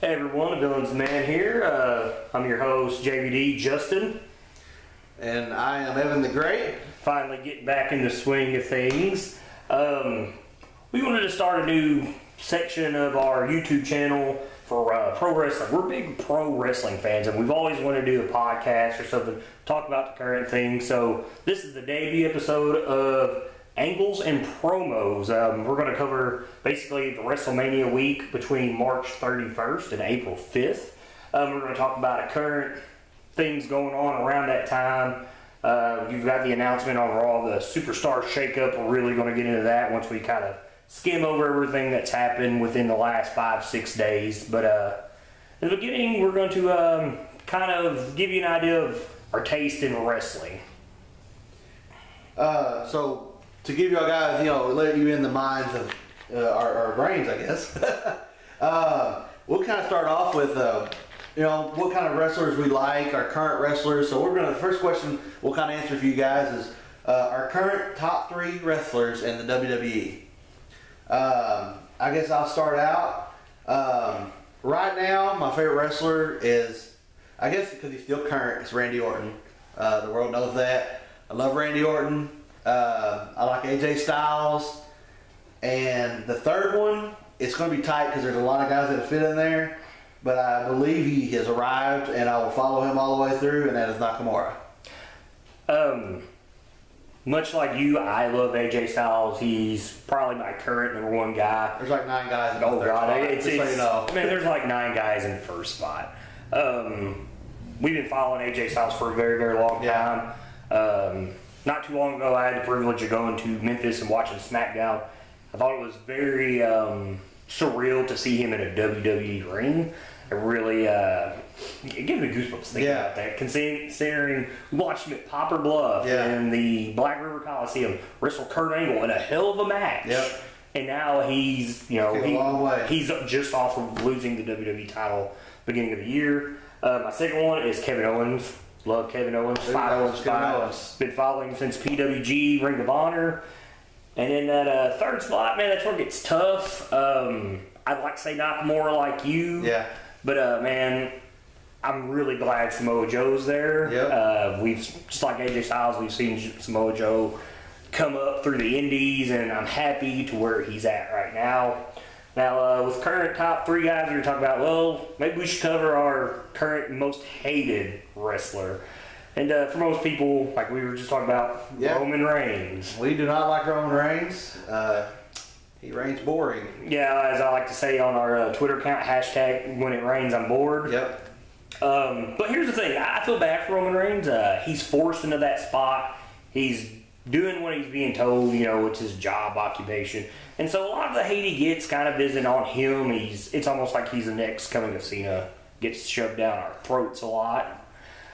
Hey everyone, Dylan's the Man here. I'm your host, JVD Justin. And I am Evan the Great. Finally getting back in the swing of things. We wanted to start a new section of our YouTube channel for pro wrestling. We're big pro wrestling fans, and we've always wanted to do a podcast or something, talk about the current things. So this is the debut episode of Angles and Promos. We're going to cover basically the WrestleMania week between March 31st and April 5th. We're going to talk about current things going on around that time. You've got the announcement on Raw, the Superstar Shakeup. We're really going to get into that once we kind of skim over everything that's happened within the last 5-6 days. But in the beginning, we're going to kind of give you an idea of our taste in wrestling. So to give y'all guys, let you in the minds of our brains, I guess. We'll kind of start off with, what kind of wrestlers we like, our current wrestlers. So the first question we'll kind of answer for you guys is our current top 3 wrestlers in the WWE. I guess I'll start out. Right now, my favorite wrestler is, I guess because he's still current, it's Randy Orton. The world knows that. I love Randy Orton. I like AJ Styles. And the third one, it's going to be tight because there's a lot of guys that fit in there. But I believe he has arrived, and I will follow him all the way through, and that is Nakamura. Much like you, I love AJ Styles. He's probably my current number 1 guy. There's like 9 guys in the Oh third God, spot, it's, just so you know. man, there's like 9 guys in the first spot. We've been following AJ Styles for a very, very long time. Not too long ago, I had the privilege of going to Memphis and watching Smackdown. I thought it was very surreal to see him in a WWE ring. It really it gave me goosebumps thinking about that. Considering we watched him at Poplar Bluff in the Black River Coliseum wrestle Kurt Angle in a hell of a match. Yep. And now he's a long way. He's just off of losing the WWE title beginning of the year. My second one is Kevin Owens. Love Kevin Owens. Been following him since PWG Ring of Honor. And in that third spot, man, that's where it gets tough. I'd like to say Nakamura like you. Yeah. But, man, I'm really glad Samoa Joe's there. Yep. We've, just like AJ Styles, we've seen Samoa Joe come up through the indies, and I'm happy to where he's at right now. Now, with current top 3 guys we were talking about, well, maybe we should cover our current most hated wrestler. And for most people, like we were just talking about, Roman Reigns. We do not like Roman Reigns. He reigns boring. Yeah, as I like to say on our Twitter account, hashtag when it rains, I'm bored. Yep. But here's the thing. I feel bad for Roman Reigns. He's forced into that spot. He's doing what he's being told, it's his job occupation. And so a lot of the hate he gets kind of isn't on him. It's almost like he's the next coming of Cena. Gets shoved down our throats a lot.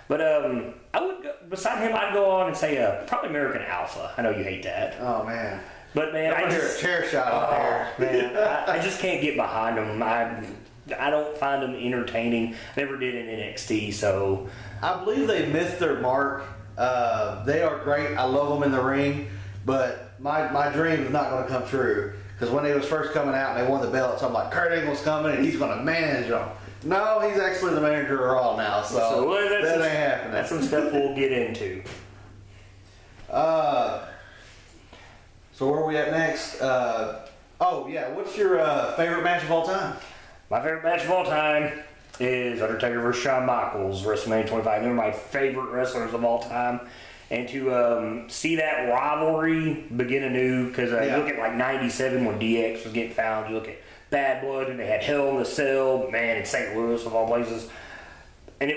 But I would go, beside him, I'd go on and say probably American Alpha. I know you hate that. Oh, man. But, man, I hear a chair shot out there. Man, I just can't get behind him. I don't find him entertaining. Never did in NXT, so. I believe they missed their mark. They are great. I love them in the ring. But my dream is not going to come true. Because when they was first coming out and they won the belts, I'm like, Kurt Angle's coming and he's going to manage them. No, he's actually the manager of Raw now. So that ain't happening. That's some stuff we'll get into. So where are we at next? What's your favorite match of all time? My favorite match of all time is Undertaker vs. Shawn Michaels, WrestleMania 25. They're my favorite wrestlers of all time. And to see that rivalry begin anew, because you look at like 97 when DX was getting found, you look at Bad Blood and they had Hell in the Cell, man, in St. Louis of all places. And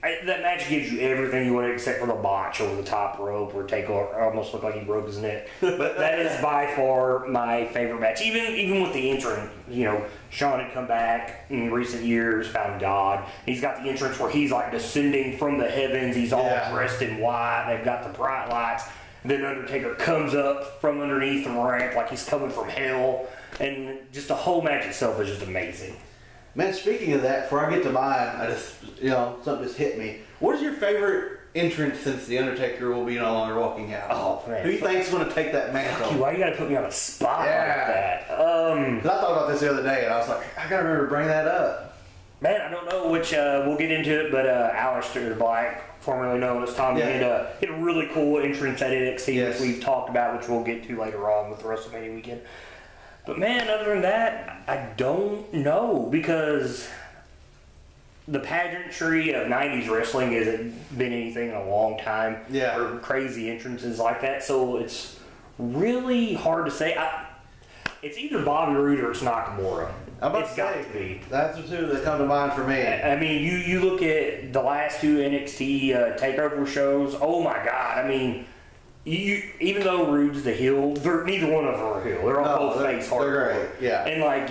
that match gives you everything you want except for the botch over the top rope where Taker almost looked like he broke his neck. But that is by far my favorite match. Even with the entrance, Shawn had come back in recent years, found God. He's got the entrance where he's like descending from the heavens. He's all dressed in white. They've got the bright lights. Then Undertaker comes up from underneath the ramp like he's coming from hell. And just the whole match itself is just amazing. Man, speaking of that, before I get to mine, I just, something just hit me. What is your favorite entrance since the Undertaker will be no longer walking out. Oh man, who do you think's going to take that mantle? Why you gotta put me on a spot like that? 'Cause I thought about this the other day, and I was like, I gotta remember to bring that up. Man, I don't know which. We'll get into it, but Aleister Black, formerly known as Tommy, hit a really cool entrance at NXT, which we've talked about, which we'll get to later on with the WrestleMania weekend. But man, other than that, I don't know, because the pageantry of 90s wrestling hasn't been anything in a long time. Yeah. Or crazy entrances like that. So it's really hard to say. It's either Bobby Roode or it's Nakamura. It's got to be. That's the two that come to mind for me. I mean, you look at the last two NXT Takeover shows. Oh my God! I mean, even though Roode's the heel, neither one of them are heel. They're all both face hardcore. They're great. Yeah. And like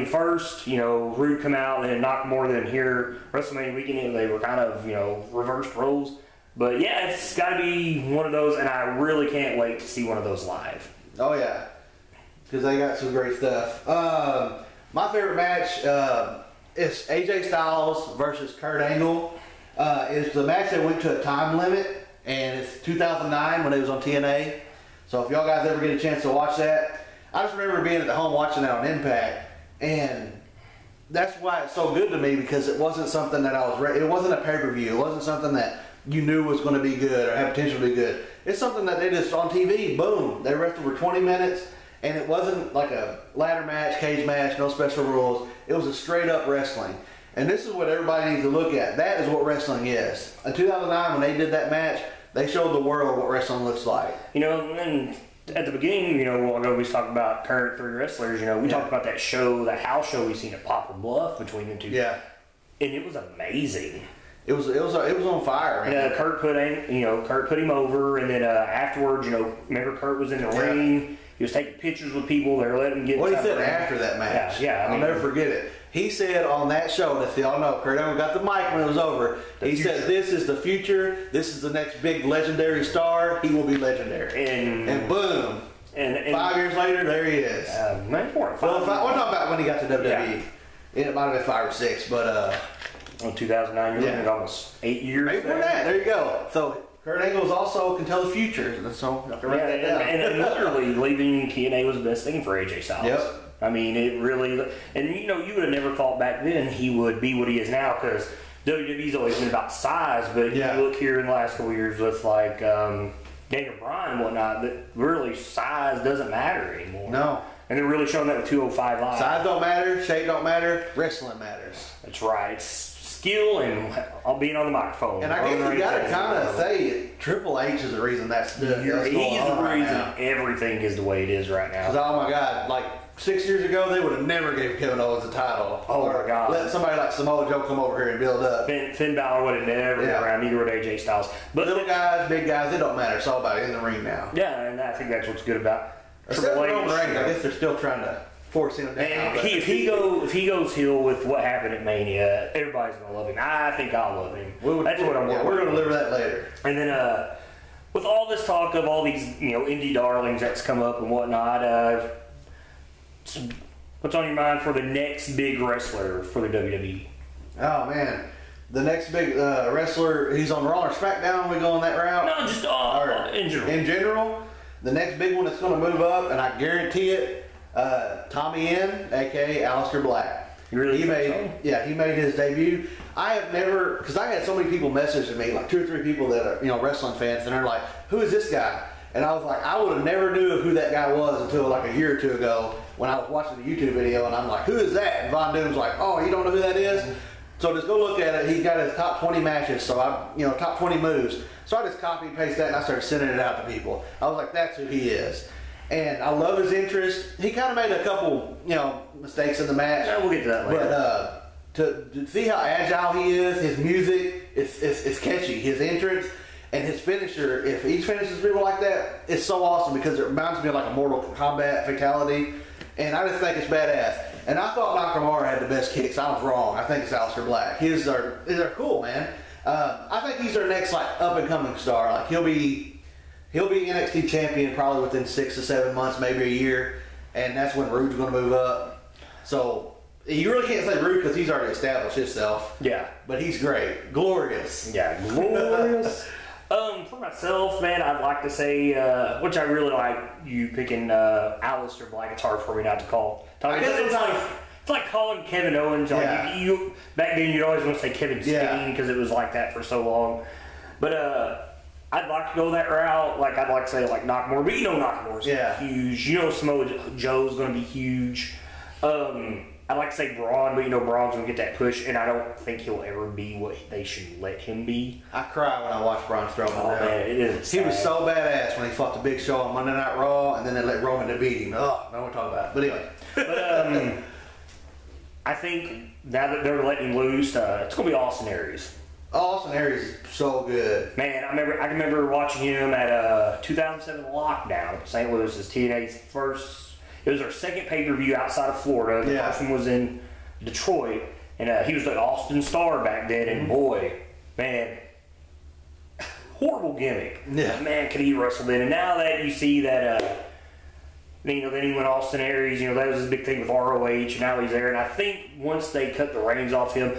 first, Roode come out, and then Nakamura, then here WrestleMania weekend, they were kind of reversed roles. But yeah, it's got to be one of those, and I really can't wait to see one of those live. Oh yeah. Because they got some great stuff. My favorite match is AJ Styles versus Kurt Angle. It's the match that went to a time limit, and it's 2009 when it was on TNA. So if y'all guys ever get a chance to watch that, I just remember being at the home watching that on Impact, and that's why it's so good to me, because it wasn't something that I was ready. It wasn't a pay-per-view. It wasn't something that you knew was going to be good or had potential to be good. It's something that they just on TV, boom, they wrestled for 20 minutes. And it wasn't like a ladder match, cage match, no special rules. It was a straight up wrestling. And this is what everybody needs to look at. That is what wrestling is. In 2009, when they did that match, they showed the world what wrestling looks like. And at the beginning, I know we talked about current three wrestlers. We talked about that show, that house show we seen at Poplar Bluff between the two. Yeah. And it was amazing. It was on fire. And Kurt put him over, and then afterwards, remember Kurt was in the ring. He was taking pictures with people. They were letting him get. What he said after that match. Yeah. I'll never forget it. He said on that show, that y'all know, Kurt Angle got the mic when it was over. He said, "This is the future. This is the next big legendary star. He will be legendary." And boom. And 5 years later, there he is. We're talking about when he got to WWE. Yeah. It might have been 5 or 6, but 2009. You're looking at almost 8 years. Maybe more than that. There you go. So Kurt Angle also can tell the future. So I can write that down. And literally leaving TNA was the best thing for AJ Styles. Yep. I mean, it really, and you would have never thought back then he would be what he is now, because WWE's always been about size, but you look here in the last couple of years with like Daniel Bryan and whatnot, that really size doesn't matter anymore. No. And they're really showing that with 205 Live. Size don't matter, shape don't matter, wrestling matters. That's right. It's skill and being on the microphone. And I guess you got to kind of say Triple H is the reason that's he's the reason everything is the way it is right now. Because, oh my God, like 6 years ago, they would have never gave Kevin Owens the title. Oh my God. Let somebody like Samoa Joe come over here and build up. Finn Balor would have never been around, neither would AJ Styles. But little guys, big guys, it don't matter. It's all about it in the ring now. Yeah, and I think that's what's good about Triple H. I guess they're still trying to force him down. If he goes heel with what happened at Mania, everybody's gonna love him. I think I'll love him. That's what I'm working. We're gonna deliver that later. And then with all this talk of all these indie darlings that's come up and whatnot, what's on your mind for the next big wrestler for the WWE? Oh man, the next big wrestler. He's on Raw or Smackdown. We going that route? No, just in general. In general, the next big one that's going to move up, and I guarantee it. Tommy N, aka Aleister Black. You really he made his debut. I have never, because I had so many people messaging me, like 2 or 3 people that are wrestling fans, and they're like, "Who is this guy?" And I was like, I would have never knew who that guy was until like a year or 2 ago when I was watching the YouTube video, and I'm like, "Who is that?" And Von Doom's like, "Oh, you don't know who that is?" So just go look at it. He's got his top 20 matches, so top 20 moves. So I just copy and paste that, and I started sending it out to people. I was like, "That's who he is." And I love his interest. He kind of made a couple, mistakes in the match. Yeah, we'll get to that later. But to see how agile he is, his music, it's catchy. His entrance and his finisher, if he finishes people like that, it's so awesome because it reminds me of like a Mortal Kombat fatality. And I just think it's badass. And I thought Nakamura had the best kicks. I was wrong. I think it's Aleister Black. His are cool, man. I think he's our next like up and coming star. Like he'll be NXT champion probably within 6 to 7 months, maybe a year, and that's when Roode's going to move up. So You really can't say rude because he's already established himself. Yeah. But he's great. Glorious. Yeah, glorious. For myself, man, I'd like to say, which I really like you picking Aleister Black. It's hard for me not to call. It's like calling Kevin Owens. Like you back then, you'd always want to say Kevin Steen because it was like that for so long. But I'd like to go that route. Like I'd like to say like Nakamura, but Nakamura's huge. Samoa Joe's going to be huge. I'd like to say Braun, but Braun's going to get that push, and I don't think he'll ever be what they should let him be. I cry when I watch Braun Strowman. Oh, man, it is. He was so badass when he fought the Big Show on Monday Night Raw, and then they let Roman beat him. Oh, no one talk about it. But anyway. But I think now that they're letting him loose, it's going to be Austin Aries. Austin Aries is so good. Man, I remember watching him at 2007 Lockdown, St. Louis, as TNA's first. It was their second pay-per-view outside of Florida. The first one was in Detroit, and he was the Austin Star back then. And boy, man, horrible gimmick. Yeah. Man, could he wrestle then? And now that you see that, then he went Austin Aries. That was his big thing with ROH, and now he's there. And I think once they cut the reins off him,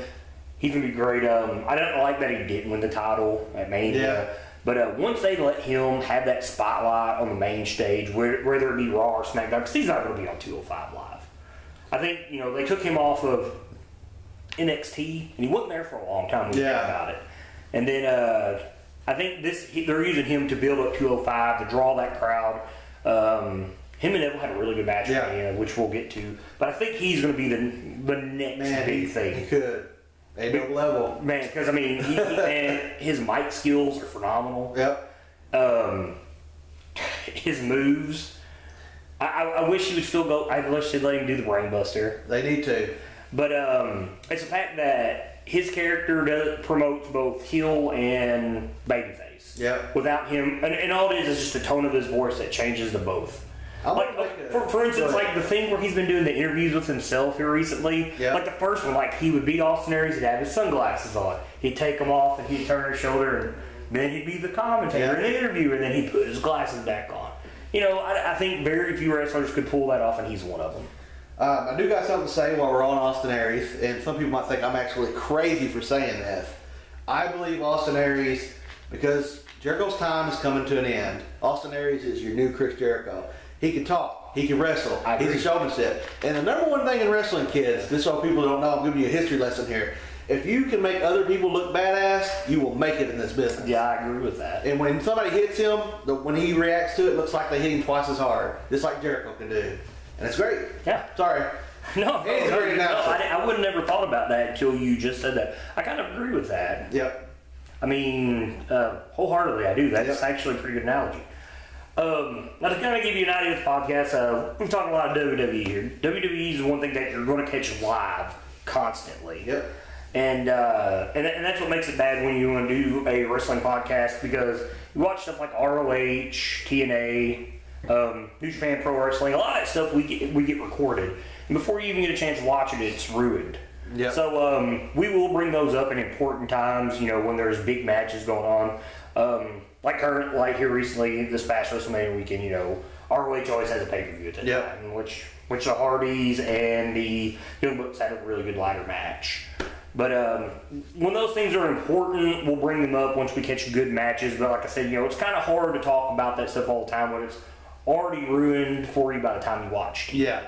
he's gonna be great. I don't like that he didn't win the title at Mania. Yeah. But once they let him have that spotlight on the main stage, whether it be Raw or SmackDown, because he's not going to be on 205 Live. I think, they took him off of NXT, and he wasn't there for a long time when you think about it. And then I think they're using him to build up 205, to draw that crowd. Him and Neville had a really good match, which we'll get to. But I think he's going to be the next big thing. He could. A level. Man, because, and his mic skills are phenomenal. Yep. His moves. I wish he would still go. I wish they'd let him do the Brainbuster. They need to. But it's the fact that his character promotes both heel and babyface. Yep. Without him, and all it is just the tone of his voice that changes to both. For instance, like the thing where he's been doing the interviews with himself here recently, like the first one, like he would beat Austin Aries, he'd have his sunglasses on, he'd take them off, and he'd turn his shoulder, and then he'd be the commentator in the interview, and then he'd put his glasses back on. I think very few wrestlers could pull that off, and he's one of them. I do got something to say while we're on Austin Aries, and some people might think I'm actually crazy for saying this. I believe Austin Aries, because Jericho's time is coming to an end. Austin Aries is your new Chris Jericho. He can talk. He can wrestle. He's a showmanship. And the number one thing in wrestling, kids, this is all people don't know, I'm giving you a history lesson here. If you can make other people look badass, you will make it in this business. Yeah, I agree with that. And when somebody hits him, when he reacts to it, it looks like they hit him twice as hard. Just like Jericho can do. And it's great. Yeah. Sorry. No, I would have never thought about that until you just said that. I kind of agree with that. Yep. Wholeheartedly I do. That's actually a pretty good analogy. Now to kind of give you an idea of the podcast, we've talked a lot of WWE here. WWE is one thing that you're going to catch live constantly. Yep. And that's what makes it bad when you want to do a wrestling podcast, because you watch stuff like ROH, TNA, New Japan Pro Wrestling. A lot of that stuff we get recorded, and before you even get a chance to watch it, it's ruined. Yep. So we will bring those up in important times. when there's big matches going on. Like here recently, this past WrestleMania weekend, ROH always has a pay-per-view at that time, which the Hardys and the Young Bucks had a really good ladder match. But when those things are important, we'll bring them up once we catch good matches. But like I said, it's kind of hard to talk about that stuff all the time when it's already ruined for you by the time you watched. Yeah.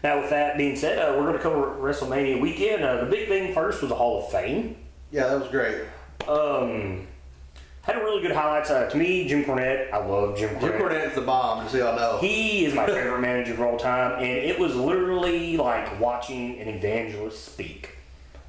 Now, with that being said, we're going to cover WrestleMania weekend. The big thing first was the Hall of Fame. Yeah, that was great. Had a really good highlights. To me, Jim Cornette. I love Jim Cornette. Jim Cornette is the bomb, just so y'all know. He is my favorite manager of all time, and it was literally like watching an evangelist speak.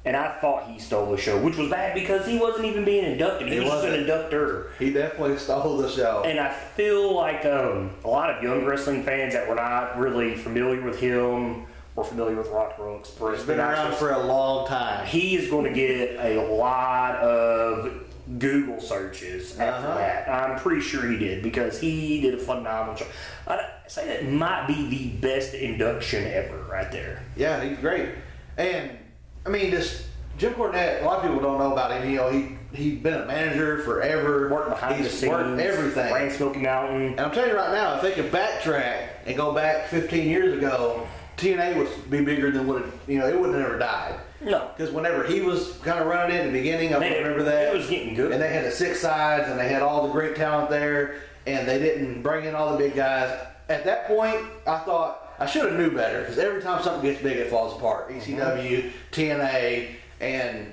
And I thought he stole the show, which was bad because he wasn't even being inducted. He was just an inductor. He definitely stole the show. And I feel like a lot of young wrestling fans that were not really familiar with him or familiar with Rock and Roll Express. He's been around for a long time. He is going to get a lot of Google searches after that. I'm pretty sure he did, because he did a phenomenal job. I'd say that might be the best induction ever right there. Yeah, he's great. And just Jim Cornette, a lot of people don't know about him. He's been a manager forever. Worked behind the scenes. Worked everything. Ran Smoky Mountain. And I'm telling you right now, if they could backtrack and go back 15 years ago TNA would be bigger than what it would have never died. No. Because whenever he was kind of running it in the beginning, I remember that. It was getting good. And they had the 6 sides, and they had all the great talent there, and they didn't bring in all the big guys. At that point, I thought I should have knew better, because every time something gets big, it falls apart. ECW, TNA, and,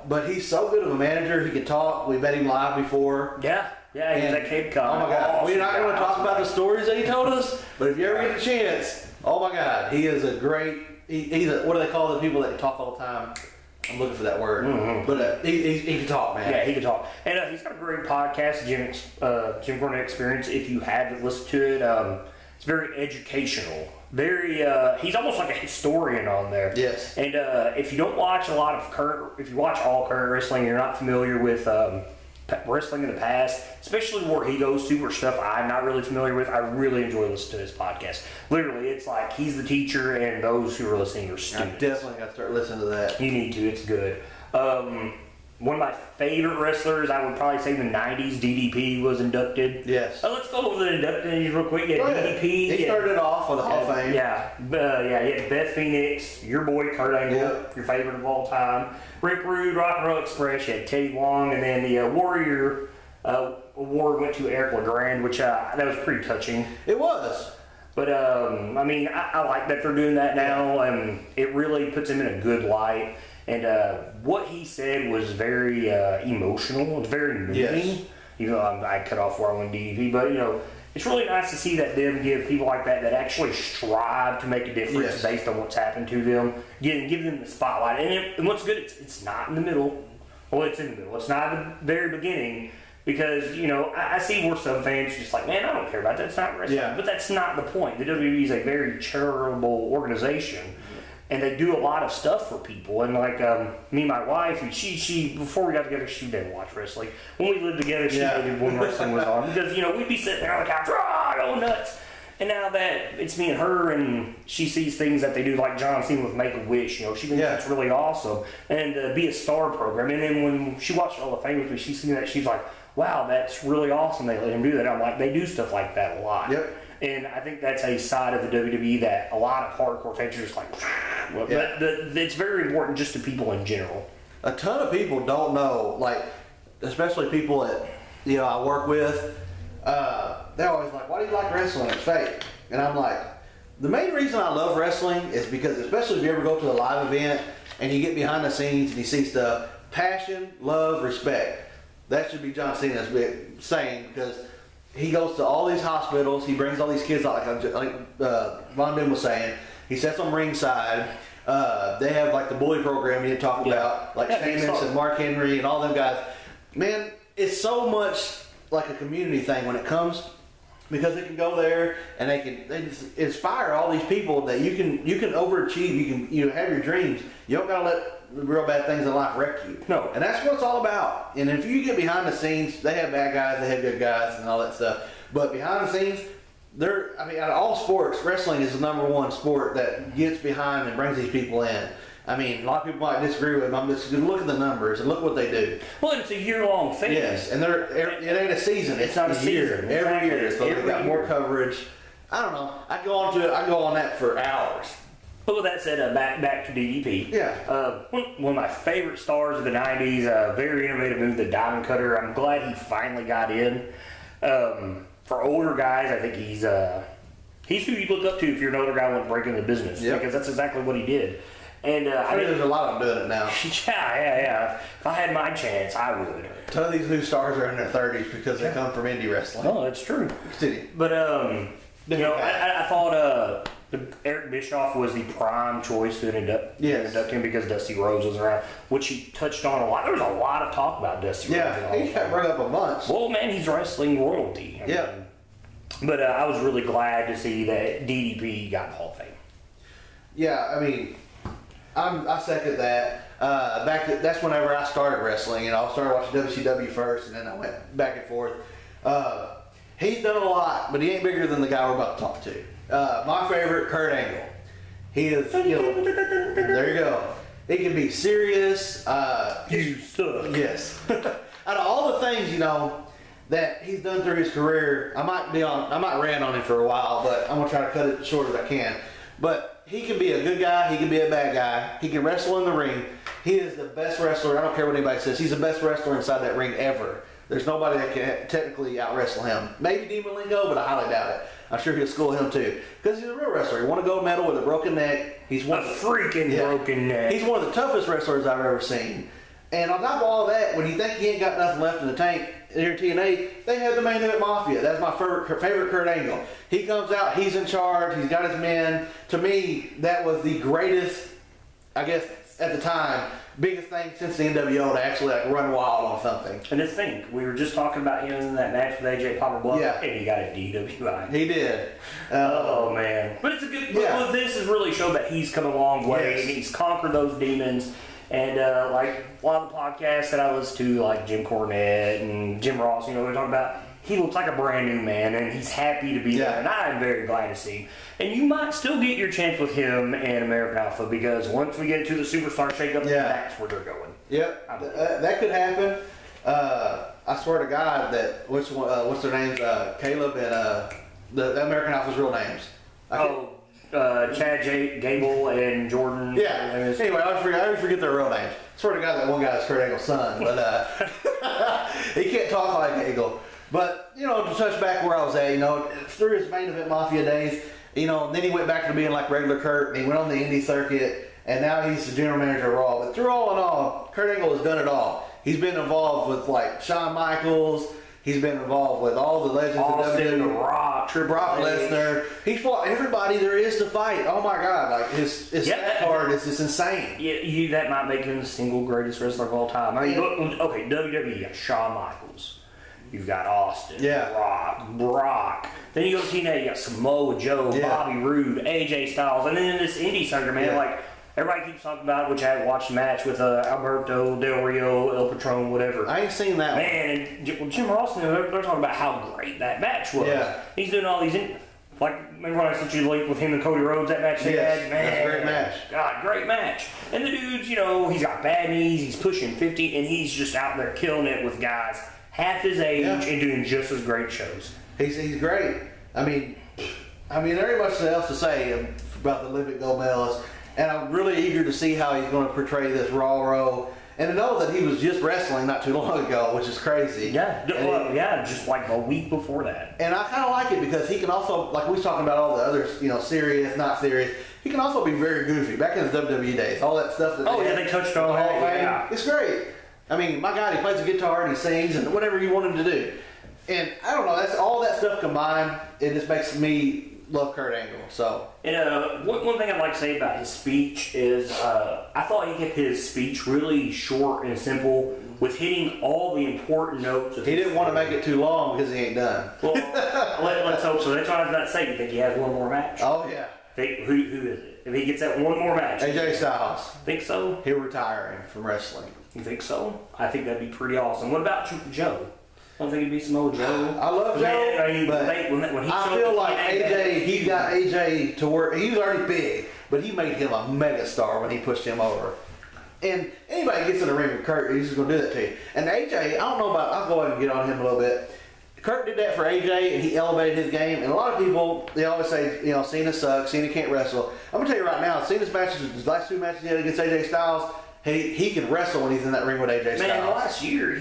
but he's so good of a manager. He can talk. We met him live before. Yeah, he's at Cape Cod. Oh, my God. We're not going to talk about the stories that he told us, but if you ever get a chance, oh, my God, he is a great... He's a, what do they call the people that talk all the time? I'm looking for that word. Mm-hmm. But he can talk, man. Yeah, he can talk. And he's got a great podcast, Jim Cornette Experience, if you haven't listened to it. It's very educational. He's almost like a historian on there. Yes. And if you don't watch if you watch all current wrestling, you're not familiar with wrestling in the past, especially where he goes to, or stuff I'm not really familiar with, I really enjoy listening to his podcast. Literally, it's like he's the teacher and those who are listening are students. I definitely got to start listening to that. You need to, it's good. One of my favorite wrestlers, I would probably say the 90s, DDP was inducted. Yes. Let's go over the inductees real quick. DDP. He started off with the Hall of Fame. Yeah, you had Beth Phoenix, your boy Kurt Angle, your favorite of all time. Rick Rude, Rock and Roll Express, you had Teddy Long, and then the Warrior award went to Eric LeGrand, which that was pretty touching. It was. But, I like that they're doing that now, and it really puts him in a good light. And what he said was very emotional. It's very moving. Yes. Even though I cut off where I went DDP. But, it's really nice to see that them give people like that actually strive to make a difference based on what's happened to them. Give them the spotlight. And what's good, it's not in the middle. Well, it's in the middle. It's not at the very beginning. Because, I see where some fans are just like, man, I don't care about that. It's not wrestling. Yeah. But that's not the point. The WWE is a very charitable organization. And they do a lot of stuff for people. And like me and my wife, she before we got together, she didn't watch wrestling. When we lived together, she hated when wrestling was on. Because, we'd be sitting there on the couch, going nuts. And now that it's me and her, and she sees things that they do, like John Cena with Make-A-Wish, she thinks that's really awesome. And Be a Star program. And then when she watched Hall of Fame with me, she's seen that, she's like, wow, that's really awesome they let him do that. I'm like, they do stuff like that a lot. Yep. And I think that's a side of the WWE that a lot of hardcore fans are just like, but it's very important just to people in general. A ton of people don't know, like, especially people that, I work with, they're always like, why do you like wrestling? It's fake. And I'm like, the main reason I love wrestling is because, especially if you ever go to a live event and you get behind the scenes and you see stuff, passion, love, respect. That should be John Cena's saying, because he goes to all these hospitals. He brings all these kids out, like Von Doom was saying. He sets them ringside. They have like the bully program you talk about, like Sheamus and Mark Henry and all them guys. Man, it's so much like a community thing when it comes, because they can go there and they inspire all these people that you can overachieve. You can have your dreams. You don't gotta let the real bad things in life wreck you. No. And that's what it's all about. And if you get behind the scenes, they have bad guys, they have good guys, and all that stuff. But behind the scenes, out of all sports, wrestling is the #1 sport that gets behind and brings these people in. A lot of people might disagree with them. I'm just look at the numbers and look what they do. Well, it's a year-long thing. Yes, and it ain't a season. It's not a season. Every year, so they've got more coverage. I don't know. I go on that for hours. But with that said, back to DDP. Yeah. One of my favorite stars of the 90s, very innovative move, the Diamond Cutter. I'm glad he finally got in. For older guys, I think he's who you look up to if you're an older guy who wants to break into the business. Yep. Because that's exactly what he did. And I think there's a lot of them doing it now. Yeah. If I had my chance, I would. A ton of these new stars are in their 30s because they come from indie wrestling. No, that's true. Continue. But, I thought Eric Bischoff was the prime choice to induct him because Dusty Rhodes was around, which he touched on a lot. There was a lot of talk about Dusty Rhodes. Yeah, he got brought up a bunch. Well, man, he's wrestling royalty. But I was really glad to see that DDP got the Hall of Fame. Yeah, I second that. That's whenever I started wrestling. I started watching WCW first, and then I went back and forth. He's done a lot, but he ain't bigger than the guy we're about to talk to. My favorite, Kurt Angle. He is, there you go. He can be serious. You suck. Yes. Out of all the things, that he's done through his career, I might rant on him for a while, but I'm going to try to cut it as short as I can. But he can be a good guy. He can be a bad guy. He can wrestle in the ring. He is the best wrestler. I don't care what anybody says. He's the best wrestler inside that ring ever. There's nobody that can technically out-wrestle him. Maybe Demon Lingo, but I highly doubt it. I'm sure he'll school him too. Because he's a real wrestler. He won a gold medal with a broken neck. He's one broken neck. He's one of the toughest wrestlers I've ever seen. And on top of all that, when you think he ain't got nothing left in the tank here at TNA, they have the main event Mafia. That's my favorite Kurt Angle. He comes out, he's in charge, he's got his men. To me, that was the greatest, I guess, at the time, biggest thing since the NWO to actually like run wild on something. And just think, we were just talking about him in that match with AJ Popper Blood, and he got a DWI. He did. Oh man! But it's a good. Yeah. This has really showed that he's come a long way, and he's conquered those demons. And like a lot of the podcasts that I listen to, like Jim Cornette and Jim Ross, you know, they're talking about he looks like a brand new man, and he's happy to be there, and I'm very glad to see him. And you might still get your chance with him and American Alpha, because once we get into the Superstar Shakeup, that's where they're going. Yep, that could happen. I swear to God that what's their names? Caleb and the American Alpha's real names. Chad Gable and Jordan. Yeah. Anyway, I always forget their real names. I swear to God that one guy is Kurt Angle's son, but he can't talk like Angle. But, you know, to touch back where I was at, you know, through his main event Mafia days, you know, then he went back to being like regular Kurt, and he went on the indie circuit, and now he's the general manager of Raw. But through all in all, Kurt Angle has done it all. He's been involved with, like, Shawn Michaels. He's been involved with all the legends of WWE. Brock Lesnar. He's fought everybody there is to fight. Oh my God! Like his stat card is just insane. Yeah, that might make him the single greatest wrestler of all time. I mean, okay, WWE, you got Shawn Michaels. You've got Austin, Brock. Then you go to TNA, you got Samoa Joe, Bobby Roode, AJ Styles, and then in this indie circuit, man, like everybody keeps talking about, which I haven't watched the match with Alberto Del Rio, El Patron, whatever. I ain't seen that one. And Jim Ross, they're talking about how great that match was. Yeah. He's doing all these, like, remember when I sent you the link with him and Cody Rhodes, that match they had? Man, that's a great match. God, great match. And the dude's, you know, he's got bad knees, he's pushing 50, and he's just out there killing it with guys half his age and doing just as great shows. He's great. I mean, there ain't much else to say about the Olympic gold medalist. And I'm really eager to see how he's going to portray this Raw and to know that he was just wrestling not too long ago, which is crazy. Yeah, just like a week before that. And I kind of like it because he can also, like we was talking about all the others, you know, serious, not serious. He can also be very goofy. Back in the WWE days, all that stuff that they touched on the Hall of Fame. It's great. I mean, my God, he plays the guitar and he sings and whatever you want him to do. And I don't know, that's all that stuff combined. It just makes me love Kurt Angle. So, and one thing I'd like to say about his speech is I thought he kept his speech really short and simple, with hitting all the important notes. He didn't want to make it too long because he ain't done. Well, let's hope so. That's what I was about to say. You think he has one more match? Oh yeah. Who is it? If he gets that one more match, AJ Styles. Think so? He'll retire from wrestling. You think so? I think that'd be pretty awesome. What about Joe? I don't think it'd be Samoa Joe. I love Joe, but when he I feel like AJ, he got AJ to work. He was already big, but he made him a mega star when he pushed him over. And anybody gets in the ring with Kurt, he's just going to do that to you. And AJ, I don't know about, I'll go ahead and get on him a little bit. Kurt did that for AJ, and he elevated his game. And a lot of people, they always say, you know, Cena sucks, Cena can't wrestle. I'm going to tell you right now, Cena's matches, his last two matches he had against AJ Styles, he can wrestle when he's in that ring with AJ Styles. Man, last year,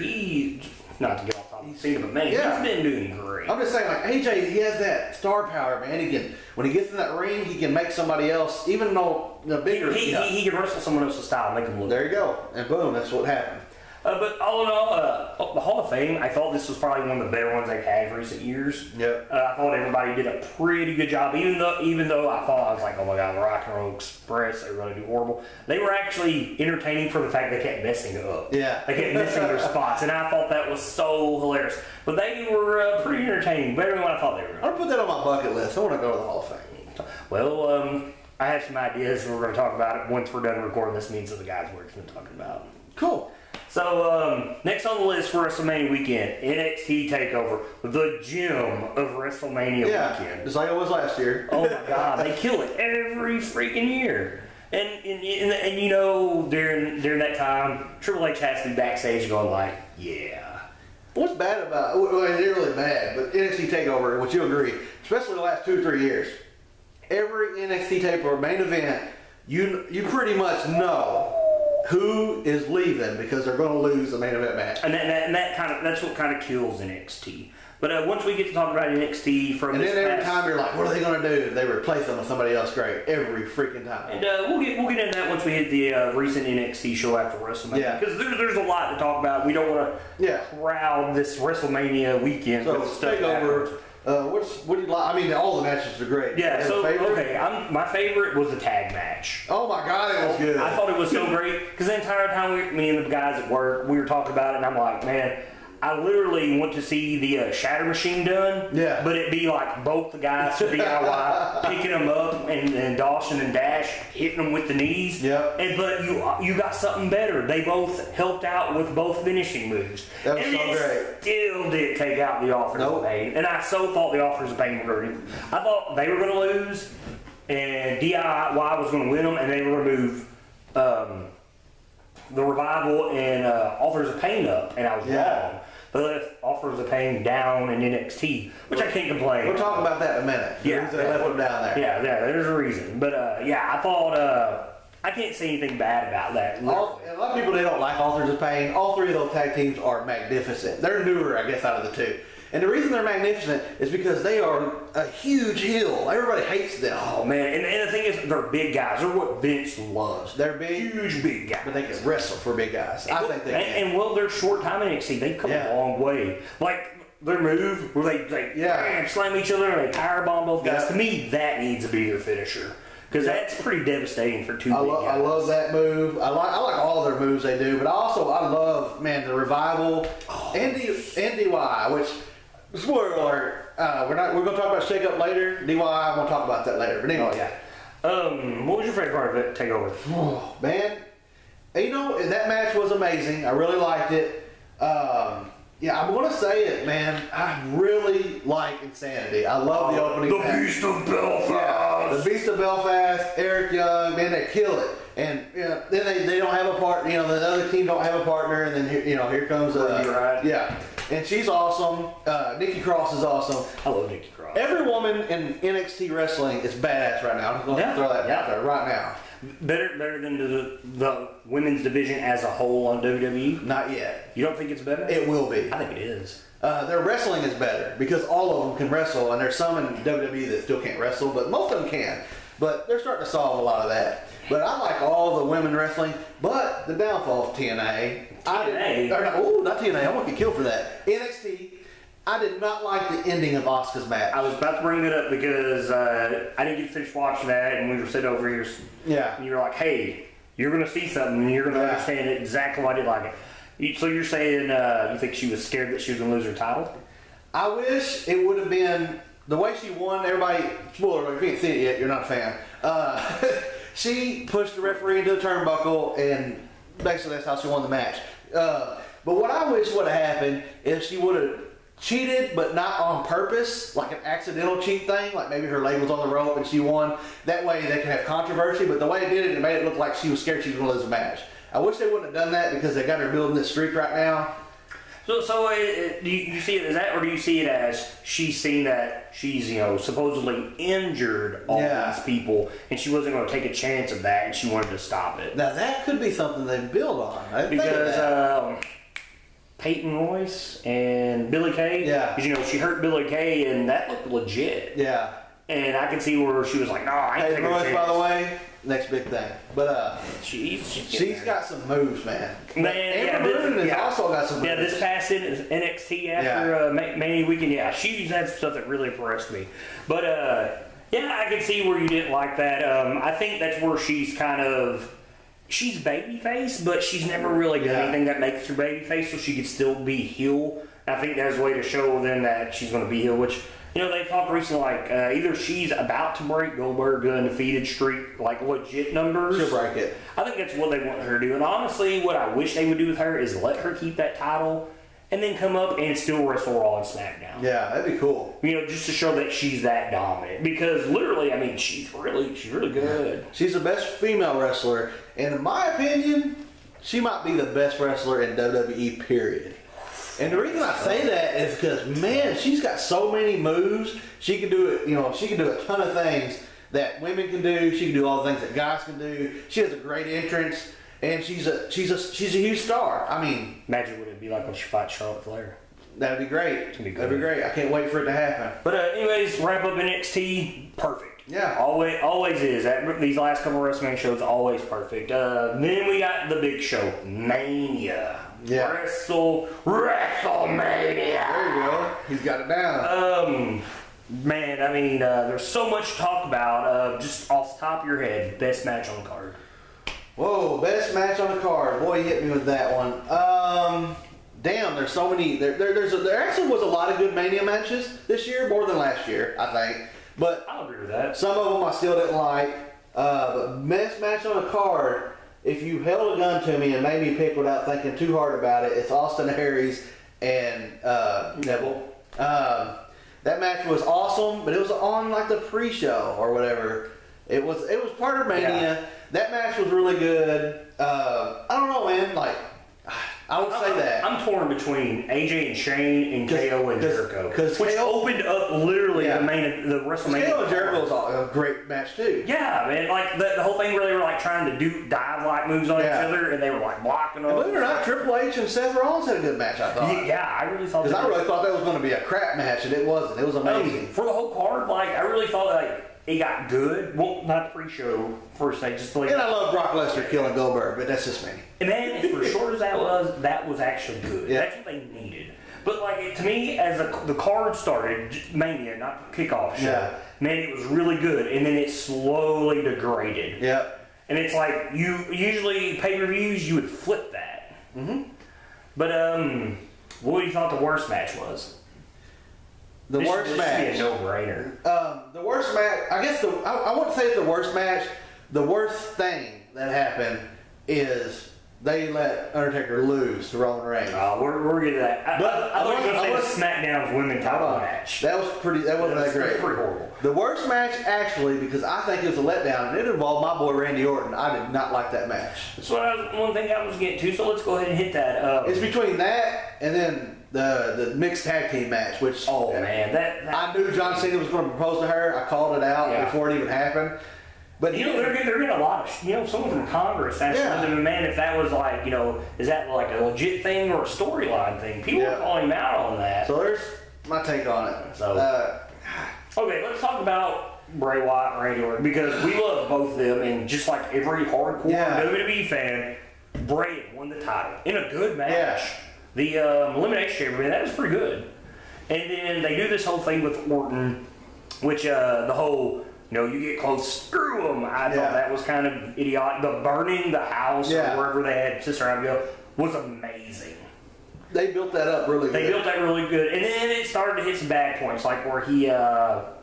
not to get off topic, Cena, but man, he's been doing great. I'm just saying, like, AJ, he has that star power, man. He can, when he gets in that ring, he can make somebody else, even though the bigger... He can wrestle someone else's style, make them look. There you go. And boom, that's what happened. But all in all, the Hall of Fame, I thought this was probably one of the better ones they've had in recent years. Yep. I thought everybody did a pretty good job, even though I thought, I was like, oh my God, Rock and Roll Express, they're going to do horrible. They were actually entertaining for the fact they kept messing up. Yeah. They kept missing their spots, and I thought that was so hilarious. But they were pretty entertaining, better than what I thought they were. I'm going to put that on my bucket list. I want to go to the Hall of Fame. Well, I have some ideas. We're going to talk about it once we're done recording this meetings of the guys we're going to talk about. Cool. So, next on the list for WrestleMania weekend, NXT Takeover, the gem of WrestleMania weekend. Just like it was last year. Oh my God, they kill it every freaking year. And you know, during that time, Triple H has to be backstage going like, yeah. What's bad about it? Well, it's really bad, but NXT Takeover, would you agree, especially the last 2 or 3 years, every NXT Takeover main event, you pretty much know who is leaving because they're going to lose the main event match. And that's what kind of kills NXT. But once we get to talk about NXT from and this then every past, time you're like, what are they going to do? They replace them with somebody else great every freaking time. And we'll get into that once we hit the recent NXT show after WrestleMania. Yeah. Because there's a lot to talk about. We don't want to crowd this WrestleMania weekend So with stuff. Takeover. What do you like? I mean, all the matches are great. Yeah. So my favorite was the tag match. Oh my God, it was good. I thought it was so great because the entire time me and the guys at work, we were talking about it, and I'm like, man, I literally want to see the Shatter Machine done. Yeah. But it'd be like both the guys from DIY picking them up and Dawson and Dash hitting them with the knees. Yeah. But you got something better. They both helped out with both finishing moves. That was and so great. Still didn't take out the Authors of Pain. And I so thought the Authors of Pain were going to. I thought they were going to lose, and DIY was going to win them, and they were going to move the Revival and Authors of Pain up, and I was wrong. They left Authors of Pain down in NXT, which I can't complain. We'll talk about that in a minute. Yeah, they left them down there. Yeah, there's a reason. But I thought I can't say anything bad about that. A lot of people, they don't like Authors of Pain. All three of those tag teams are magnificent. They're newer, I guess, out of the two. And the reason they're magnificent is because they are a huge heel. Everybody hates them. Oh, man. And the thing is, they're big guys. They're what Vince loves. They're big. Huge big guys. But they can wrestle for big guys. I think they can. And well, their short time in NXT, they've come a long way. Like, their move where they slam each other and they powerbomb both guys. To me, that needs to be their finisher. Because that's pretty devastating for two big guys. I love that move. I like all their moves they do. But I love, man, the Revival and DY, which... Spoiler alert, we're going to talk about Shake Up later. DY, I'm going to talk about that later. But anyway. What was your favorite part of it? Takeover. Oh, man. You know, that match was amazing. I really liked it. I'm going to say it, man. I really like Insanity. I love the opening match. The Beast of Belfast. Yeah, the Beast of Belfast, Eric Young, man, they kill it. And then they don't have a partner. You know, the other team don't have a partner. And then here comes and she's awesome. Nikki Cross is awesome. I love Nikki Cross. Every woman in NXT wrestling is badass right now. I'm just going to throw that out there right now. Better than the women's division as a whole on WWE? Not yet. You don't think it's better? It will be. I think it is. Their wrestling is better because all of them can wrestle, and there's some in WWE that still can't wrestle, but most of them can. But they're starting to solve a lot of that. But I like all the women wrestling, but the downfall of TNA. Not TNA. I won't get killed for that. NXT. I did not like the ending of Asuka's match. I was about to bring it up because I didn't get to finish watching that, and we were sitting over here. Yeah. And you were like, hey, you're going to see something, and you're going to understand exactly why I didn't like it. So you're saying you think she was scared that she was going to lose her title? I wish it would have been the way she won. Everybody, spoiler, if you can't see it yet, you're not a fan. She pushed the referee into the turnbuckle, and basically that's how she won the match. But what I wish would have happened is she would have cheated, but not on purpose, like an accidental cheat thing, like maybe her leg was on the rope and she won. That way they could have controversy, but the way it did it, it made it look like she was scared she was going to lose the match. I wish they wouldn't have done that because they got her building this streak right now. So do you see it as that, or do you see it as she's seen that she's, supposedly injured all these people, and she wasn't going to take a chance of that, and she wanted to stop it? Now that could be something they build on. Because Peyton Royce and Billie Kay, because she hurt Billie Kay, and that looked legit. Yeah. And I can see where she was like, no, I ain't taking a chance. Peyton Royce, by the way, next big thing. But she's got some moves, man. Amber Moon has also got some moves. Yeah, this past NXT after Mania weekend, she's had some stuff that really impressed me. But I can see where you didn't like that. I think that's where she's she's babyface, but she's never really done anything that makes her babyface, so she could still be heel. I think there's a way to show them that she's going to be heel, which, they talked recently, either she's about to break Goldberg's undefeated streak, legit numbers. She'll break it. I think that's what they want her to do. And honestly, what I wish they would do with her is let her keep that title and then come up and still wrestle Raw and SmackDown. Yeah, that'd be cool. Just to show that she's that dominant. Because literally, she's really good. She's the best female wrestler. And in my opinion, she might be the best wrestler in WWE, period. And the reason I say that is because, man, she's got so many moves. She can do it, she can do a ton of things that women can do. She can do all the things that guys can do. She has a great entrance, and she's a huge star. I mean, imagine what it'd be like when she fights Charlotte Flair. That'd be great. That'd be great. I can't wait for it to happen. But anyways, wrap up NXT, perfect. Yeah. Always is. These last couple of WrestleMania shows, always perfect. Then we got the big show, Mania. Yeah. WrestleMania. There you go. He's got it down. Man, I mean, there's so much to talk about. Just off the top of your head, best match on the card. Whoa, best match on the card. Boy, you hit me with that one. Damn, there's so many. There actually was a lot of good Mania matches this year, more than last year, I think. But I'll agree with that. Some of them I still didn't like. But best match on the card, if you held a gun to me and made me pick without thinking too hard about it, it's Austin Aries and Neville. That match was awesome, but it was on like the pre-show or whatever. It was part of Mania. Yeah. That match was really good. I don't know, man. Like, I would say that. I'm torn between AJ and Shane and KO and Jericho. Which opened up literally the WrestleMania. KO and Jericho was a great match too. Yeah, man. Like the whole thing where they were like trying to do dive-like moves on each other, and they were like blocking them. Believe it or not, Triple H and Seth Rollins had a good match, I thought. Yeah, I really thought. Because I really thought that was going to be a crap match, and it wasn't. It was amazing. For the whole card, like I really thought like it got good. Well, not pre-show first thing, just like. And I love Brock Lesnar killing Goldberg, but that's just me. And man, for short as that was actually good. Yeah. That's what they needed. But like to me, as the card started, Mania, not the kickoff show, man, it was really good, and then it slowly degraded. Yeah. And it's like you usually pay-per-views, you would flip that. Mm-hmm. But what do you thought the worst match was? The worst match. This should be a no-brainer. The worst match. I guess I wouldn't say it's the worst match. The worst thing that happened is they let Undertaker lose to Roman Reigns. We're getting to that. I thought you were going to say the SmackDown's women's title match. That was pretty. That wasn't that great. Pretty horrible. The worst match, actually, because I think it was a letdown, and it involved my boy Randy Orton. I did not like that match. That's one thing I was getting to. So let's go ahead and hit that. It's between that and then the mixed tag team match, which man, that I knew John Cena was going to propose to her. I called it out before it even happened. But they're getting a lot of someone from Congress asked him, man, if that was like is that like a legit thing or a storyline thing? People were calling him out on that. So there's my take on it. So okay, let's talk about Bray Wyatt and Randy Orton because we love both of them, and just like every hardcore WWE fan, Bray won the title in a good match. Yeah. The Elimination Chamber, that was pretty good. And then they do this whole thing with Orton, which the whole, you get close, screw them. I thought that was kind of idiotic. The burning the house or wherever they had Sister Abigail was amazing. They built that up really good. They built that really good. And then it started to hit some bad points, like where he had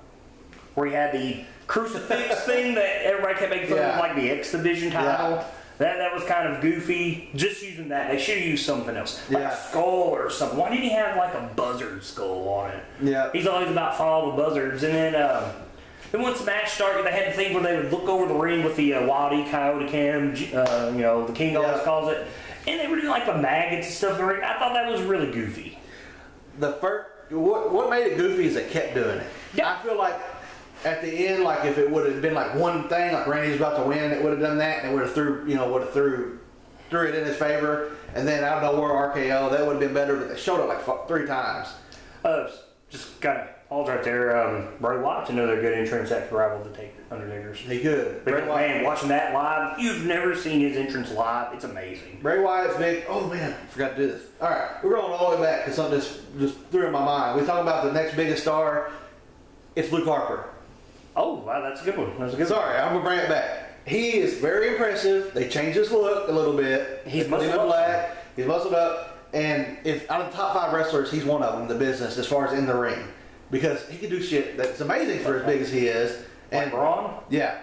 the crucifix thing that everybody kept making fun of, like the X Division title. Yeah. That was kind of goofy. Just using that. They should have used something else. Like a skull or something. Why did he have like a buzzard skull on it? Yeah. He's always about follow the buzzards. And then once the match started, they had the thing where they would look over the ring with the Wild E Coyote Cam, the King always calls it. And they were doing like the maggots and stuff in the ring. I thought that was really goofy. What made it goofy is they kept doing it. Yeah. I feel like at the end, like if it would have been like one thing, like Randy's about to win, it would have done that, and it would have threw it in his favor, and then out of nowhere RKO, that would have been better. But they showed it like 3 times. Just kind of pause right there. Bray Wyatt's another good entrance after rival to take Undertaker's. He could. Because man, watching that live, you've never seen his entrance live. It's amazing. Bray Wyatt's big. Oh man, I forgot to do this. All right, we're going all the way back because something just threw in my mind. We talk about the next biggest star. It's Luke Harper. Oh, wow, that's a good one. Sorry, I'm going to bring it back. He is very impressive. They changed his look a little bit. He's muscled up. Black. He's muscled up. And out of the top 5 wrestlers, he's one of them in the business as far as in the ring. Because he can do shit that's amazing for as big as he is. And Braun? Yeah.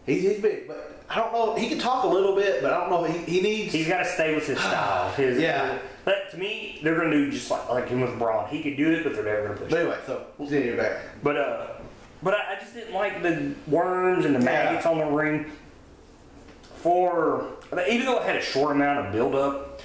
He's big. But I don't know. He can talk a little bit, but I don't know. He needs... He's got to stay with his style. But to me, they're going to do just like him with Braun. He could do it, but they're never going to push it. But anyway, so we'll see you back. But I just didn't like the worms and the maggots on the ring. Even though it had a short amount of build-up,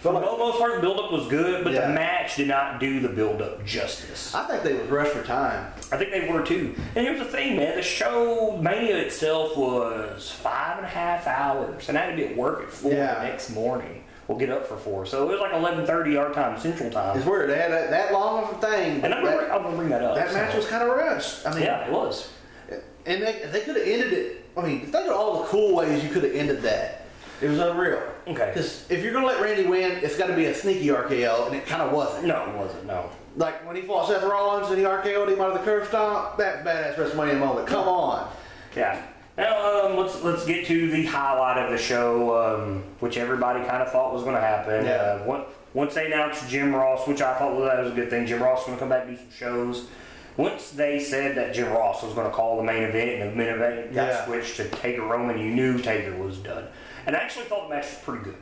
For the most part, the build-up was good, but Yeah. the match did not do the build-up justice. I think they was rushed for time. I think they were too. And here's the thing, man. The show, Mania itself, was 5.5 hours. And I had to be at work at 4 the next morning. We'll get up for 4. So it was like 11:30 our time, Central Time. It's weird. They had that long of a thing. And I'm going to bring that up. That match was kind of rushed. I mean, yeah, it was. And they could have ended it. I mean, think of all the cool ways you could have ended that. It was unreal. Okay. Because if you're going to let Randy win, it's got to be a sneaky RKO, and it kind of wasn't. No, it wasn't, no. Like when he fought Seth Rollins and he RKO'd him out of the curb stomp, that badass WrestleMania moment. Come on. Yeah. Now, let's get to the highlight of the show, which everybody kind of thought was going to happen. Yeah. Once they announced Jim Ross, which I thought that was a good thing, Jim Ross was going to come back and do some shows. Once they said that Jim Ross was going to call the main event, and the main event got switched to Taker Roman, you knew Taker was done. And I actually thought the match was pretty good.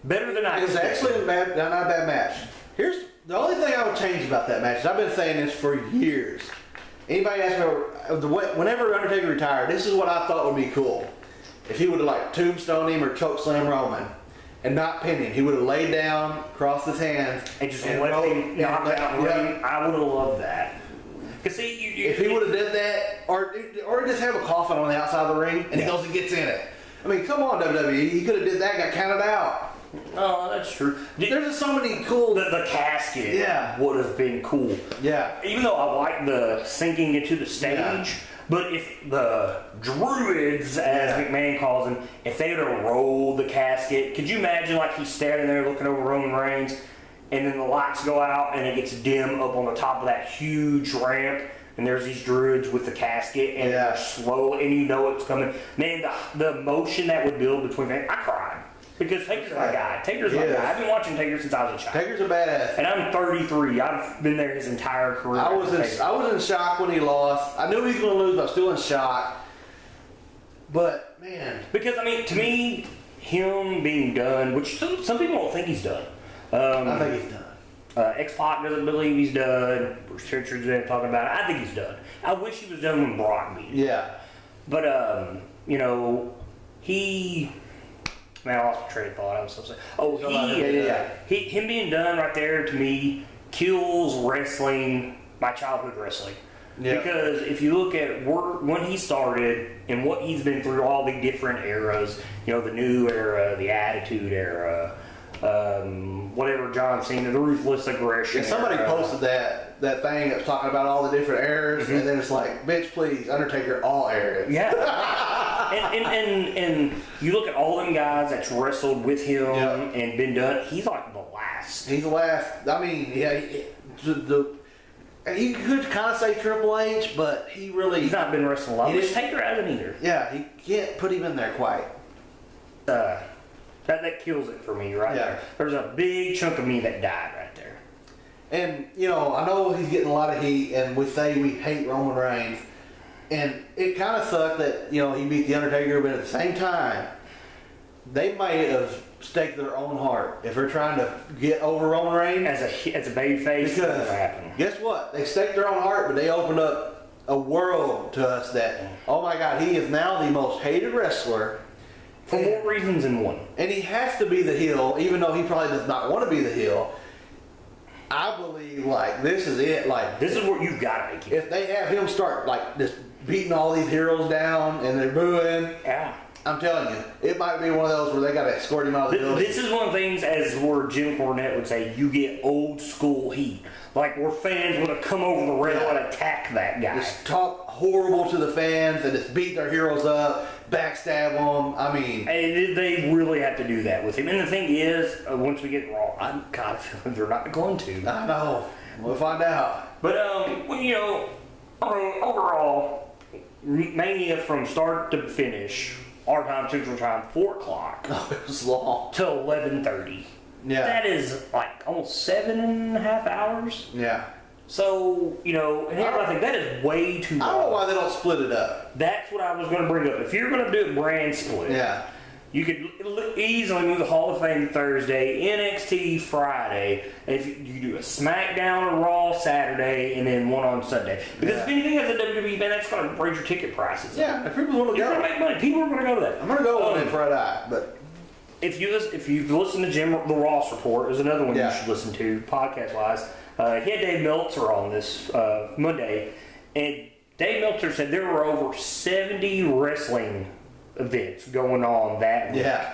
Better than I expected. It was actually not a bad match. Here's the only thing I would change about that match. I've been saying this for years. Anybody ask me, whenever Undertaker retired, this is what I thought would be cool. If he would have like tombstone him or chokeslam Roman and not pin him, he would have laid down, crossed his hands, and just left him knock out and ring. I would have loved that. Cause see, if he would have did that, or just have a coffin on the outside of the ring and he goes and gets in it. I mean, come on, WWE. He could have did that, got counted out. Oh, that's true. There's just so many cool. The casket would have been cool. Yeah. Even though I like the sinking into the stage, but if the Druids, as McMahon calls them, if they would have rolled the casket, could you imagine like he's standing there looking over Roman Reigns, and then the lights go out and it gets dim up on the top of that huge ramp? And there's these Druids with the casket, and they're slow, and you know it's coming. Man, the emotion that would build between them, I cried. Because Taker's my guy. Taker's my guy. I've been watching Taker since I was a child. Taker's a badass. And I'm 33. I've been there his entire career. I was in shock when he lost. I knew he was going to lose, but I was still in shock. But, man. Because, I mean, to me, him being done, which some people don't think he's done. I think he's done. X-Pac doesn't believe he's done. Bruce Richards been talking about it. I think he's done. I wish he was done when Brock beat him. Yeah. But, you know, Man, I lost my train of thought. I was so sad. Oh, him being done right there, to me, kills wrestling, my childhood wrestling. Yeah. Because if you look at when he started and what he's been through, all the different eras, you know, the new era, the attitude era, whatever John Cena, the ruthless aggression. Yeah, somebody posted that thing that was talking about all the different eras, and then it's like, bitch, please, Undertaker, all eras. Yeah. and you look at all them guys that's wrestled with him and been done, he's like the last. He's the last. I mean, he could kind of say Triple H, but he's not been wrestling a lot. Which Taker hasn't either. Yeah, he can't put him in there quite. That kills it for me right there. There's a big chunk of me that died right there. And, you know, I know he's getting a lot of heat, and we say we hate Roman Reigns. And it kind of sucked that, you know, he beat The Undertaker, but at the same time, they might have staked their own heart if they're trying to get over Roman Reigns. As a baby face, because guess what? They staked their own heart, but they opened up a world to us that, oh my God, he is now the most hated wrestler. For more reasons than one. And he has to be the heel, even though he probably does not want to be the heel. I believe, like, this is it. Like, this is where you've got to make it. If they have him start, like, just beating all these heroes down and they're booing, I'm telling you, it might be one of those where they got to escort him out of the building. This is one of the things, as where Jim Cornette would say, you get old school heat. Like, where fans want to come over the rail and attack that guy. Just talk horrible to the fans and just beat their heroes up, backstab them. I mean, they really have to do that with him. And the thing is, once we get Raw, I'm kind of feeling they're not going to. I know. We'll find out. But, you know, overall, Mania from start to finish, our time, Central Time, 4 o'clock. Oh, it was long. Till 11:30. Yeah. That is like almost 7.5 hours. Yeah. So, you know, and I think that is way too long. I don't know why they don't split it up. That's what I was going to bring up. If you're going to do a brand split, you could easily move the Hall of Fame Thursday, NXT Friday, and if you do a Smackdown or Raw Saturday, and then one on Sunday. Because if anything has a WWE band, that's going to raise your ticket prices. Yeah, if people want to go. You're going to make money. People are going to go to that. I'm going to go on it Friday, but if you listen to Jim the Ross Report, is another one you Yeah. should listen to podcast wise. He had Dave Meltzer on this Monday, and Dave Meltzer said there were over 70 wrestling events going on that week. Yeah.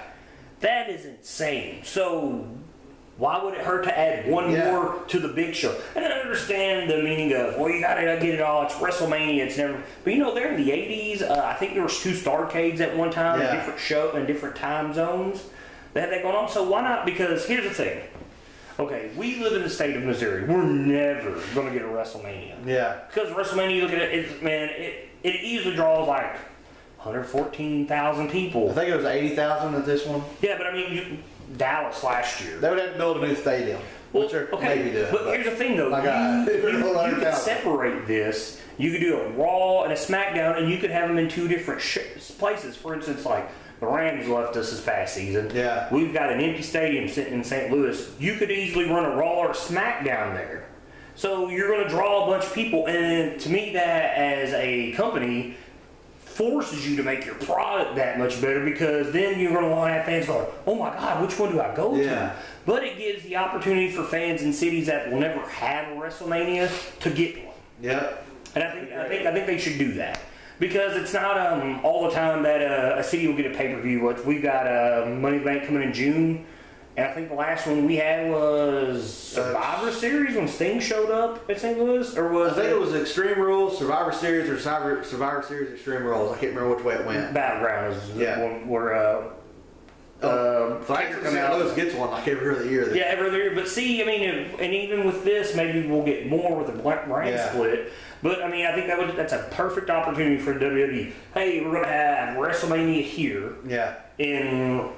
That is insane. So why would it hurt to add one more to the big show? And I understand the meaning of, well, you gotta get it all. It's WrestleMania. It's never. But you know, there in the '80s, I think there was 2 Starcades at one time, in different show and different time zones. They had that going on. So why not? Because here's the thing. Okay, we live in the state of Missouri. We're never gonna get a WrestleMania. Yeah. Because WrestleMania, you look at it, man, it easily draws like 114,000 people. I think it was 80,000 at this one. Yeah, but I mean, Dallas last year. They would have to build a new stadium, which they're maybe doing. But here's the thing, though. You could separate this. You could do a Raw and a Smackdown, and you could have them in 2 different places. For instance, like the Rams left us this past season. Yeah. We've got an empty stadium sitting in St. Louis. You could easily run a Raw or a Smackdown there. So you're going to draw a bunch of people, and to me, that as a company forces you to make your product that much better, because then you're going to want to have fans going, oh my God, which one do I go to? But it gives the opportunity for fans in cities that will never have a WrestleMania to get one. Yep. And I think they should do that, because it's not all the time that a city will get a pay-per-view. We've got Money in the Bank coming in June. And I think the last one we had was Survivor Series when Sting showed up at St. Louis, or was I think it was Extreme Rules, Survivor Series, or Survivor Series Extreme Rules. I can't remember which way it went. Battleground is one where St. Louis gets one like every other year. Yeah, every other year. But see, I mean, and even with this, maybe we'll get more with the brand split. But I mean, I think that's a perfect opportunity for WWE. Hey, we're going to have WrestleMania here in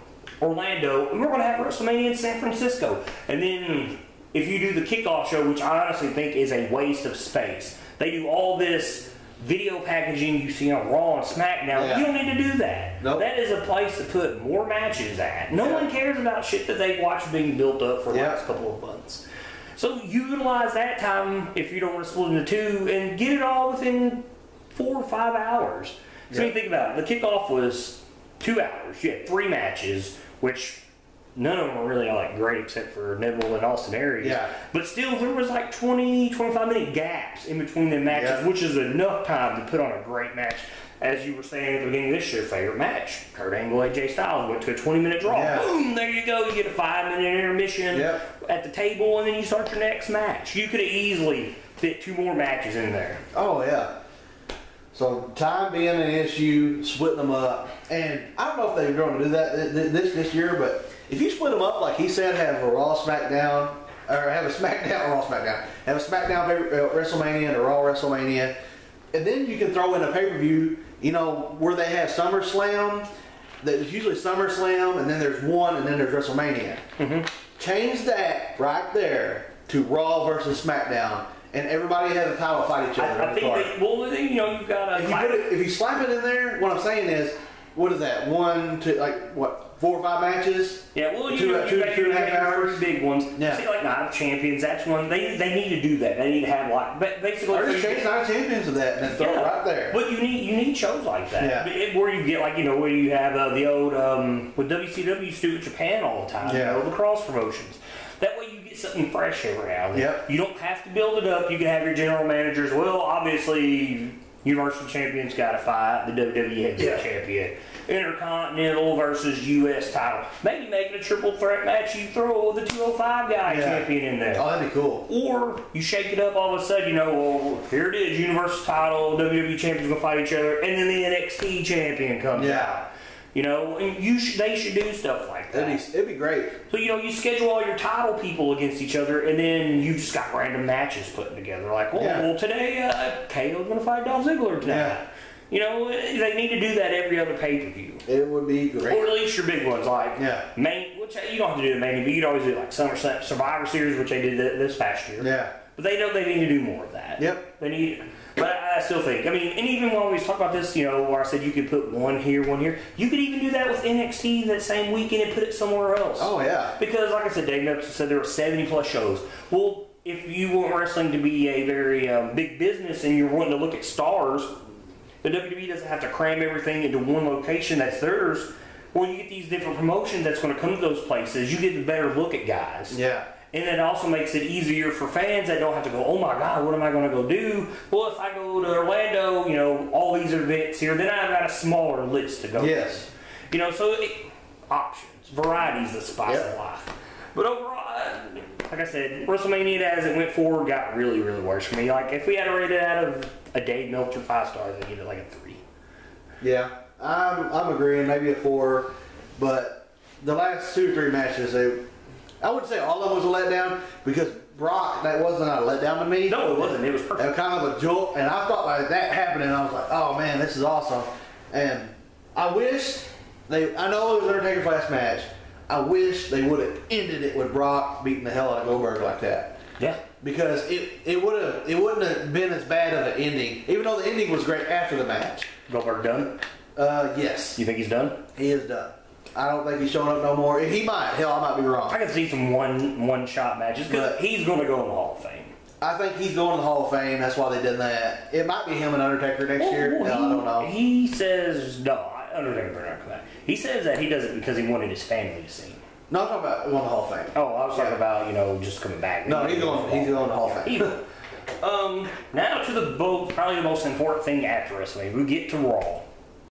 Orlando, and we're going to have WrestleMania in San Francisco. And then if you do the kickoff show, which I honestly think is a waste of space, they do all this video packaging you see on Raw and SmackDown. You don't need to do that. Nope. That is a place to put more matches at. No one cares about shit that they've watched being built up for the last couple of months. So utilize that time, if you don't want to split into 2, and get it all within 4 or 5 hours. So you think about it, the kickoff was 2 hours. You had 3 matches, which none of them were really like great except for Neville and Austin Aries. But still, there was like 20, 25-minute gaps in between the matches, which is enough time to put on a great match. As you were saying at the beginning of this, your favorite match, Kurt Angle, AJ Styles, went to a 20-minute draw. Boom, there you go. You get a 5-minute intermission at the table, and then you start your next match. You could have easily fit 2 more matches in there. Oh, yeah. So time being an issue, splitting them up. And I don't know if they're going to do that this year, but if you split them up, like he said, have a Raw SmackDown, or have a SmackDown, Raw SmackDown, have a SmackDown WrestleMania and a Raw WrestleMania, and then you can throw in a pay-per-view, you know, where they have SummerSlam. There's usually SummerSlam, and then there's one, and then there's WrestleMania. Change that right there to Raw versus SmackDown, and everybody has a title fight each other. I think you've got to. If you slap it in there, what I'm saying is, what is that? 1 to like what? 4 or 5 matches? Yeah, well, two and a half hours. Big ones. See, like Night of Champions, that's one. They need to do that. They need to have like basically. Or just change Night of Champions to that and throw it right there. But you need shows like that. Where you get like where you have the old what WCW used to do in Japan all the time. The cross promotions. That way you get something fresh every now and then. You don't have to build it up. You can have your general managers. Well, obviously, Universal Champion's got to fight the WWE Heavyweight Champion. Intercontinental versus U.S. title. Maybe make it a triple threat match. You throw the 205 guy champion in there. Oh, that'd be cool. Or you shake it up all of a sudden, well, here it is, Universal title, WWE champions gonna fight each other, and then the NXT champion comes out. And they should do stuff like that. It'd be great. So, you schedule all your title people against each other, and then you just got random matches putting together. Like, well, today, KO's going to fight Dolph Ziggler tonight. They need to do that every other pay-per-view. It would be great. Or at least your big ones, like which you don't have to do the main, but you'd always do like Survivor Series, which they did this past year. But they know they need to do more of that. They need. But I still think, and even while we was talking about this, where I said you could put one here, you could even do that with NXT that same weekend and put it somewhere else. Oh, yeah. Because, like I said, Dave Meltzer said there were 70-plus shows. Well, if you want wrestling to be a very big business and you're wanting to look at stars, the WWE doesn't have to cram everything into one location that's theirs. Well, you get these different promotions that's going to come to those places. You get a better look at guys. Yeah. And it also makes it easier for fans that don't have to go, oh my God, what am I going to go do? Well, if I go to Orlando, you know, all these events here, then I've got a smaller list to go. Yes. You know, so options, variety's the spice of life. But overall, like I said, WrestleMania as it went forward got really, really worse for me. Like, if we had to rate it out of a Dave Meltzer 5 stars, I'd give it like a 3. Yeah, I'm agreeing, maybe a 4, but the last 2 or 3 matches, I wouldn't say all of them was a letdown, because Brock, that wasn't a letdown to me. No, it wasn't. It was perfect. It was kind of a jolt, and I thought like that happening, I was like, oh man, this is awesome. And I wish I know it was Undertaker's last match, I wish they would have ended it with Brock beating the hell out of Goldberg like that. Yeah. Because it wouldn't have been as bad of an ending, even though the ending was great after the match. Goldberg done? Yes. You think he's done? He is done. I don't think he's showing up no more. He might. Hell, I might be wrong. I can see some one-shot matches because he's going to go in the Hall of Fame. I think he's going to the Hall of Fame. That's why they did that. It might be him and Undertaker next year. I don't know. He says, no, Undertaker better not come back. He says that he does it because he wanted his family to see him. No, I'm talking about going to the Hall of Fame. Oh, I was talking about, you know, just coming back. No, he's going to the Hall of Fame. Now to probably the most important thing after WrestleMania. We get to Raw.